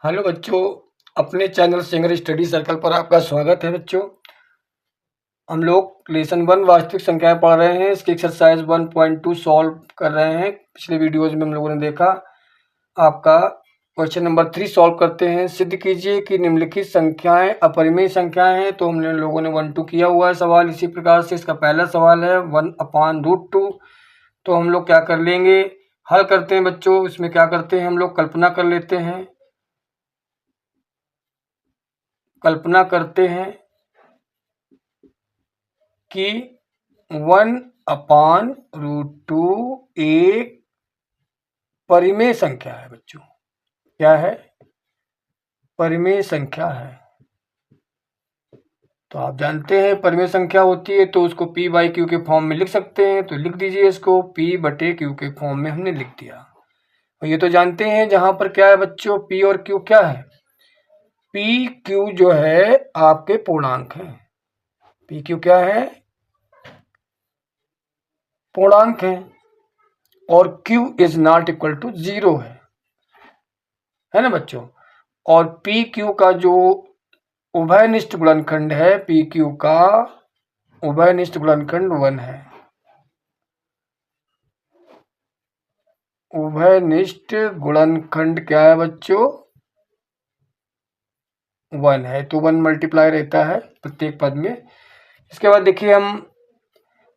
Hello बच्चों, अपने channel singer study circle पर आपका स्वागत है। बच्चों, हम लोग लेसन 1 वास्तविक संख्याएं पढ़ रहे हैं। इसकी एक्सरसाइज 1.2 सॉल्व कर रहे हैं। पिछले वीडियोज में हम लोगों ने देखा। आपका क्वेश्चन नंबर 3 सॉल्व करते हैं। सिद्ध कीजिए कि निम्नलिखित संख्याएं अपरिमेय संख्याएं हैं। तो हमने लोगों ने 1-2 किया हुआ है सवाल। इसी प्रकार से इसका पहला सवाल है 1/√2। तो हम लोग क्या कर लेंगे, हल करते हैं बच्चों। इसमें क्या करते हैं, हम लोग कल्पना कर लेते हैं। कल्पना करते हैं कि 1/√2 एक परिमेय संख्या है। बच्चों, क्या है? परिमेय संख्या है। तो आप जानते हैं परिमेय संख्या होती है तो उसको p/q के फॉर्म में लिख सकते हैं। तो लिख दीजिए इसको, p/q के फॉर्म में हमने लिख दिया। और ये तो जानते हैं जहां पर क्या है बच्चों, p और q क्या है? p/q जो है आपके पूर्णांक है। p/q क्या है? पूर्णांक है। और q is not equal to 0 है ना बच्चों। और पी क्यू का जो उभयनिष्ठ गुणनखंड है, पी क्यू का उभयनिष्ठ गुणनखंड 1 है। उभयनिष्ठ गुणनखंड क्या है बच्चों? 1 है। तो 1 मल्टीप्लाई रहता है प्रत्येक पद में। इसके बाद देखिए, हम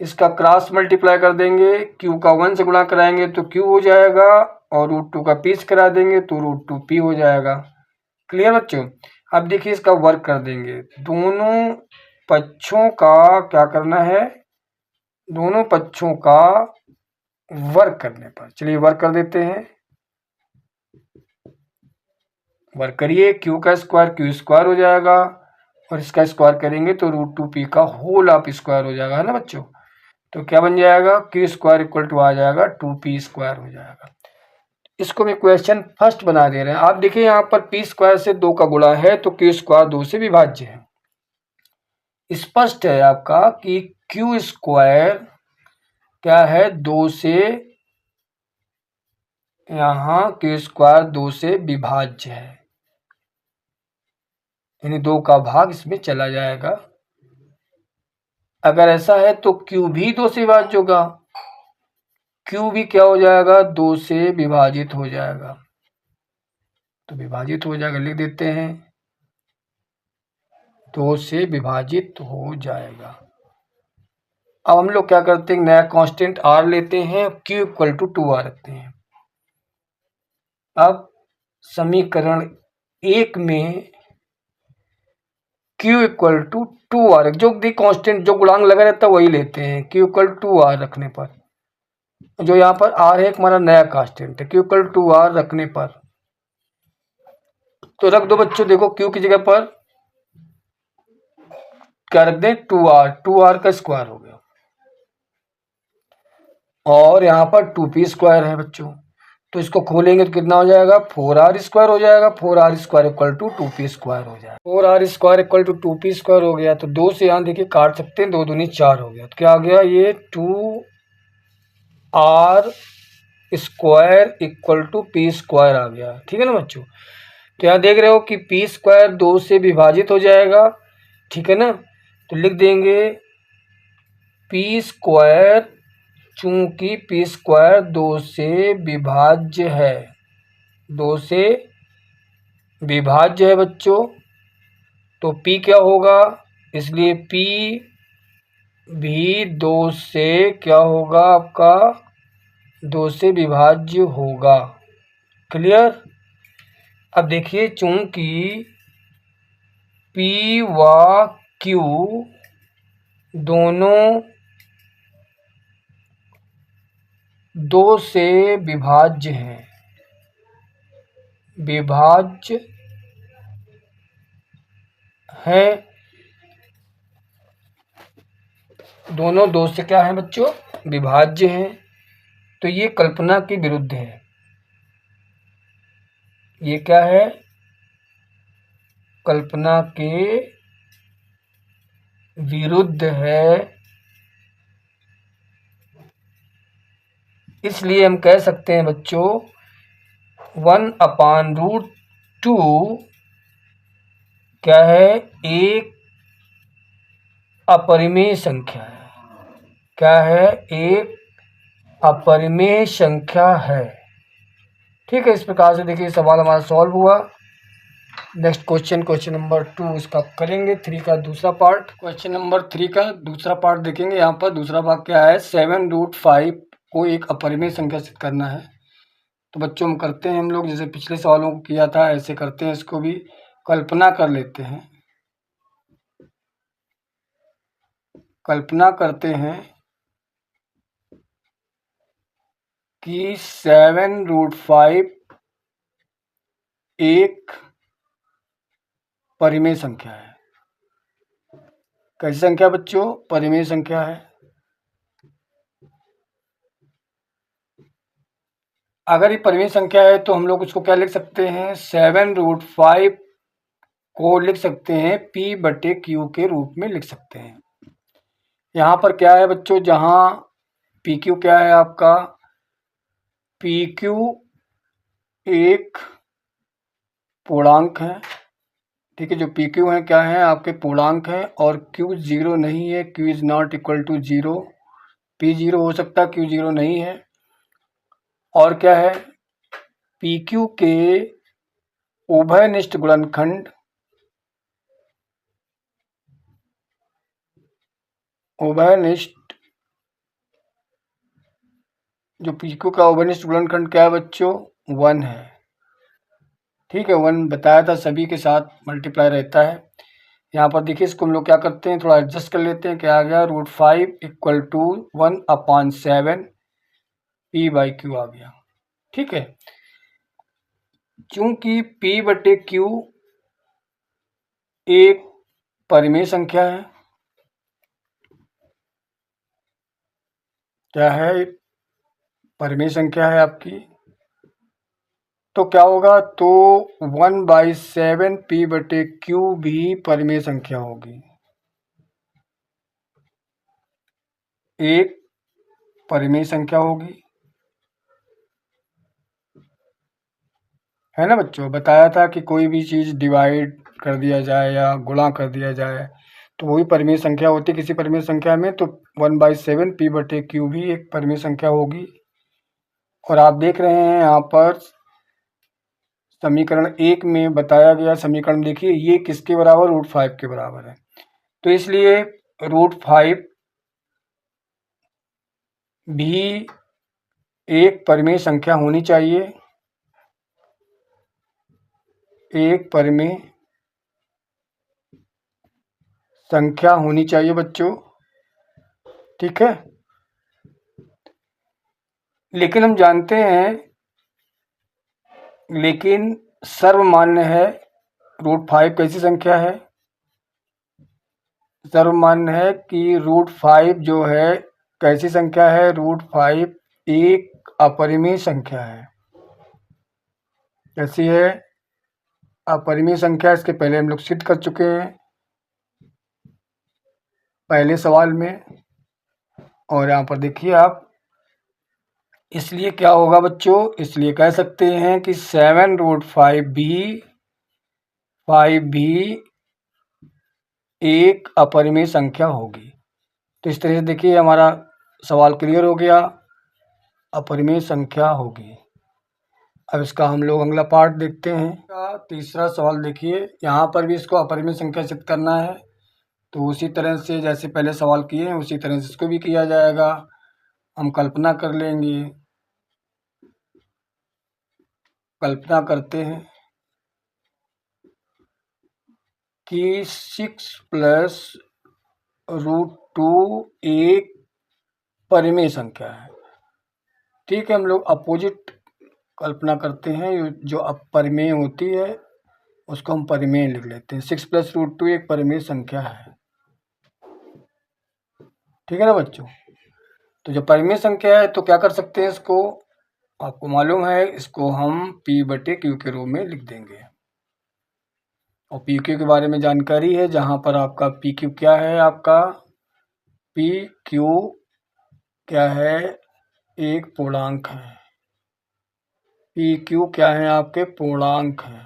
इसका क्रॉस मल्टीप्लाई कर देंगे। q का 1 से गुणा कराएंगे तो q हो जाएगा, और √2 का p से करा देंगे तो √2p हो जाएगा। क्लियर बच्चों? अब देखिए, इसका वर्क कर देंगे। दोनों पक्षों का क्या करना है? दोनों पक्षों का वर्क करने पर, चलिए वर्क कर देते हैं। वर्क करिए, q का स्क्वायर q² हो जाएगा, और इसका स्क्वायर करेंगे तो √2p का होल ऑफ स्क्वायर हो जाएगा, है ना बच्चों। तो क्या बन जाएगा, q² इक्वल टू आ जाएगा 2p² हो जाएगा। इसको मैं क्वेश्चन फर्स्ट बना दे रहे हैं। आप देखिए, यहाँ पर p² से 2 का गुणा है तो q² 2 से विभाज्य है। स्पष्ट है आपका कि q² क्या है, 2 से, यहाँ q² 2 से विभाज्य है, यानी 2 का भाग इसमें चला जाएगा। अगर ऐसा है तो q भी 2 से विभाज्य होगा। q भी क्या हो जाएगा, 2 से विभाजित हो जाएगा। तो विभाजित हो जाएगा, लिख देते हैं, 2 से विभाजित हो जाएगा। अब हम लोग क्या करते हैं, नया कांस्टेंट r लेते हैं, q इक्वल टू 2r रखते हैं। अब समीकरण 1 में q इक्वल टू 2r, जो भी कांस्टेंट जो गुणांक लगा रहता है वही लेते हैं। q इक्वल टू 2r रखने पर, जो यहाँ पर r है हमारा नया कांस्टेंट है, q इक्वल टू 2r रखने पर तो रख दो बच्चों। देखो, q की जगह पर क्या रख दें, 2r का स्क्वायर हो गया, और यहाँ पर 2p² है बच्चों। तो इसको खोलेंगे तो कितना हो जाएगा, 4r² हो जाएगा। 4r² इक्वल टू 2p² हो जाएगा। 4r² इक्वल टू 2p² हो गया। तो 2 से यहाँ देखिए काट सकते हैं, 2 दूनी 4 हो गया। तो क्या आ गया, ये 2r² इक्वल टू p² आ गया। ठीक है ना बच्चों। तो यहाँ देख रहे हो कि p² 2 से विभाजित हो जाएगा, ठीक है ना। तो लिख देंगे p², चूंकि p² 2 से विभाज्य है, 2 से विभाज्य है बच्चों, तो p क्या होगा, इसलिए p भी 2 से क्या होगा आपका, 2 से विभाज्य होगा। क्लियर? अब देखिए, चूंकि p व q दोनों 2 से विभाज्य हैं, विभाज्य है, दोनों 2 से क्या है बच्चों, विभाज्य हैं। तो ये कल्पना के विरुद्ध है। ये क्या है, कल्पना के विरुद्ध है। इसलिए हम कह सकते हैं बच्चों 1/√2 टू क्या है, एक अपरिमेय संख्या है। क्या है, एक अपरिमेय संख्या है। ठीक है, इस प्रकार से देखिए सवाल हमारा सॉल्व हुआ। नेक्स्ट क्वेश्चन नंबर 2 इसका करेंगे, 3 का दूसरा पार्ट। क्वेश्चन नंबर 3 का दूसरा पार्ट देखेंगे। यहाँ पर दूसरा भाग क्या है, 7√5 को एक अपरिमेय संख्या सिद्ध करना है। तो बच्चों हम करते हैं, हम लोग जैसे पिछले सवालों को किया था ऐसे करते हैं, इसको भी कल्पना कर लेते हैं। कल्पना करते हैं कि 7√5 एक परिमेय संख्या है। कैसी संख्या बच्चों, परिमेय संख्या है। अगर ये परिमेय संख्या है तो हम लोग उसको क्या लिख सकते हैं, 7√5 को लिख सकते हैं P/Q के रूप में लिख सकते हैं। यहाँ पर क्या है बच्चों, जहाँ PQ क्या है आपका, PQ एक पूर्णांक है। ठीक है, जो PQ है क्या है आपके पूर्णांक है, और Q 0 नहीं है, Q is not equal to 0। P 0 हो सकता है, Q 0 नहीं है। और क्या है, PQ के उभयनिष्ठ गुणनखंड, उभयनिष्ठ जो PQ का उभयनिष्ठ गुणनखंड क्या है बच्चों, 1 है। ठीक है, 1 बताया था, सभी के साथ मल्टीप्लाई रहता है। यहाँ पर देखिए इसको हम लोग क्या करते हैं, थोड़ा एडजस्ट कर लेते हैं। क्या आ गया, √5 इक्वल टू 1/7 P/Q आ गया। ठीक है, चूंकि P/Q एक परिमेय संख्या है, क्या है, एक परिमेय संख्या है आपकी, तो क्या होगा, तो 1/7 P/Q भी परिमेय संख्या होगी, एक परिमेय संख्या होगी, है ना बच्चों। बताया था कि कोई भी चीज़ डिवाइड कर दिया जाए या गुणा कर दिया जाए तो वही परिमेय संख्या होती है किसी परिमेय संख्या में। तो 1/7 P/Q भी एक परिमेय संख्या होगी। और आप देख रहे हैं यहाँ पर समीकरण 1 में बताया गया समीकरण देखिए, ये किसके बराबर, √5 के बराबर है। तो इसलिए √5 भी एक परिमेय संख्या होनी चाहिए, एक परिमेय संख्या होनी चाहिए बच्चों। ठीक है, लेकिन हम जानते हैं, लेकिन सर्वमान्य है, √5 कैसी संख्या है, सर्वमान्य है कि √5 जो है कैसी संख्या है, √5 एक अपरिमेय संख्या है। कैसी है, अपरिमेय संख्या। इसके पहले हम लोग सिद्ध कर चुके हैं पहले सवाल में। और यहाँ पर देखिए आप, इसलिए क्या होगा बच्चों, इसलिए कह सकते हैं कि 7√5 भी एक अपरिमेय संख्या होगी। तो इस तरह से देखिए हमारा सवाल क्लियर हो गया, अपरिमेय संख्या होगी। अब इसका हम लोग अगला पार्ट देखते हैं। तीसरा सवाल देखिए, यहाँ पर भी इसको अपरिमेय संख्या सिद्ध करना है। तो उसी तरह से जैसे पहले सवाल किए हैं उसी तरह से इसको भी किया जाएगा। हम कल्पना कर लेंगे, कल्पना करते हैं कि 6 + √2 एक परिमेय संख्या है। ठीक है, हम लोग अपोजिट कल्पना करते हैं, जो अपरिमेय होती है उसको हम परिमेय लिख लेते हैं। 6 + √2 एक परिमेय संख्या है। ठीक है ना बच्चों। तो जब परिमेय संख्या है तो क्या कर सकते हैं, इसको आपको मालूम है, इसको हम P/Q के रूप में लिख देंगे। और PQ के बारे में जानकारी है, जहाँ पर आपका PQ क्या है, आपका PQ क्या है, एक पूर्णांक है। PQ क्या है, आपके पूर्णांक है।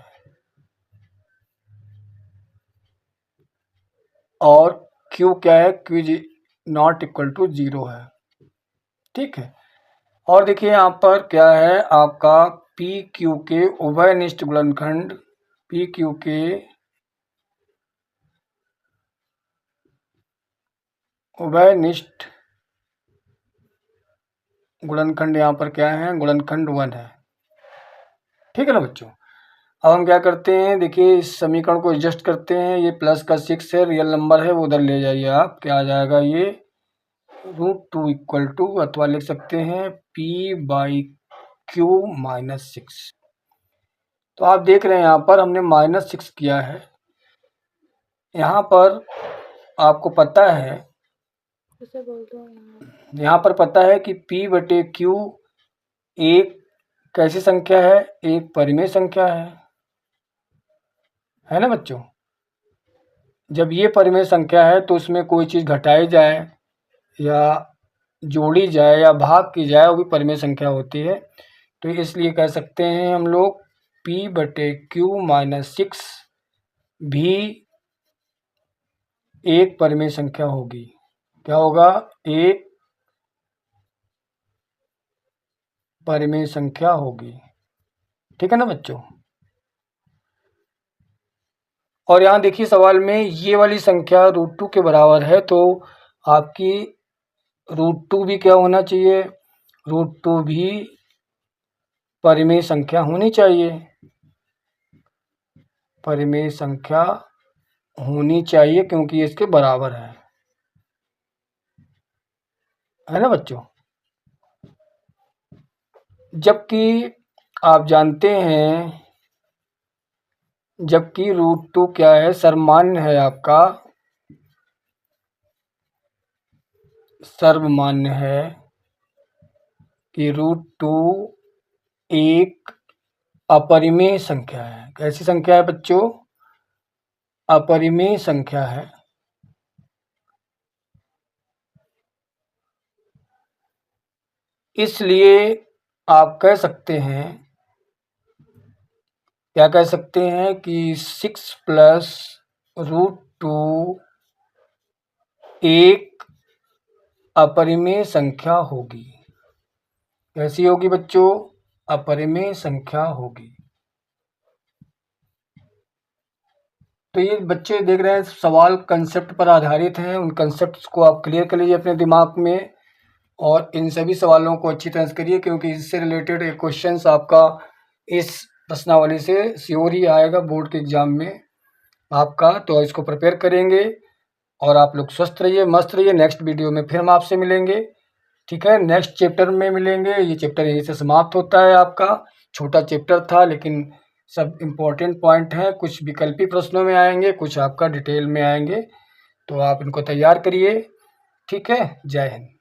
और क्यू क्या है, क्यू नॉट इक्वल टू 0 है। ठीक है, और देखिए यहाँ पर क्या है आपका पी क्यू के उभयनिष्ठ गुणनखंड, पी क्यू के उभयनिष्ठ गुणनखंड यहाँ पर क्या है, गुणनखंड 1 है। ठीक है ना बच्चों। अब हम क्या करते हैं, देखिए इस समीकरण को एडजस्ट करते हैं, ये प्लस का 6 है, रियल नंबर है, वो उधर ले जाइए आप, क्या आ जाएगा ये √2 इक्वल टू, अथवा लिख सकते हैं p/q-6। तो आप देख रहे हैं यहाँ पर हमने -6 किया है। यहाँ पर आपको पता है, यहाँ पर पता है कि p/q एक कैसी संख्या है, एक परिमेय संख्या है ना बच्चों। जब ये परिमेय संख्या है तो उसमें कोई चीज़ घटाई जाए या जोड़ी जाए या भाग की जाए, वो भी परिमेय संख्या होती है। तो इसलिए कह सकते हैं हम लोग p/q-6 भी एक परिमेय संख्या होगी। क्या होगा, एक परिमेय संख्या होगी। ठीक है ना बच्चों। और यहाँ देखिए सवाल में ये वाली संख्या √2 के बराबर है, तो आपकी √2 भी क्या होना चाहिए, √2 भी परिमेय संख्या होनी चाहिए, परिमेय संख्या होनी चाहिए, क्योंकि इसके बराबर है ना बच्चों। जबकि आप जानते हैं, जबकि √2 क्या है, सर्वमान्य है आपका, सर्वमान्य है कि √2 एक अपरिमेय संख्या है। कैसी संख्या है बच्चों, अपरिमेय संख्या है। इसलिए आप कह सकते हैं, क्या कह सकते हैं कि 6 प्लस √2 एक अपरिमेय संख्या होगी। कैसी होगी बच्चों, अपरिमेय संख्या होगी। तो ये बच्चे देख रहे हैं सवाल कंसेप्ट पर आधारित हैं, उन कंसेप्ट को आप क्लियर कर लीजिए अपने दिमाग में, और इन सभी सवालों को अच्छी तरह से करिए, क्योंकि इससे रिलेटेड एक क्वेश्चन आपका इस प्रश्नावली से श्योर ही आएगा बोर्ड के एग्जाम में आपका। तो इसको प्रिपेयर करेंगे, और आप लोग स्वस्थ रहिए, मस्त रहिए। नेक्स्ट वीडियो में फिर हम आपसे मिलेंगे। ठीक है, नेक्स्ट चैप्टर में मिलेंगे। ये चैप्टर यहीं से समाप्त होता है आपका। छोटा चैप्टर था, लेकिन सब इम्पोर्टेंट पॉइंट हैं। कुछ विकल्पी प्रश्नों में आएंगे, कुछ आपका डिटेल में आएंगे, तो आप इनको तैयार करिए। ठीक है, जय हिंद।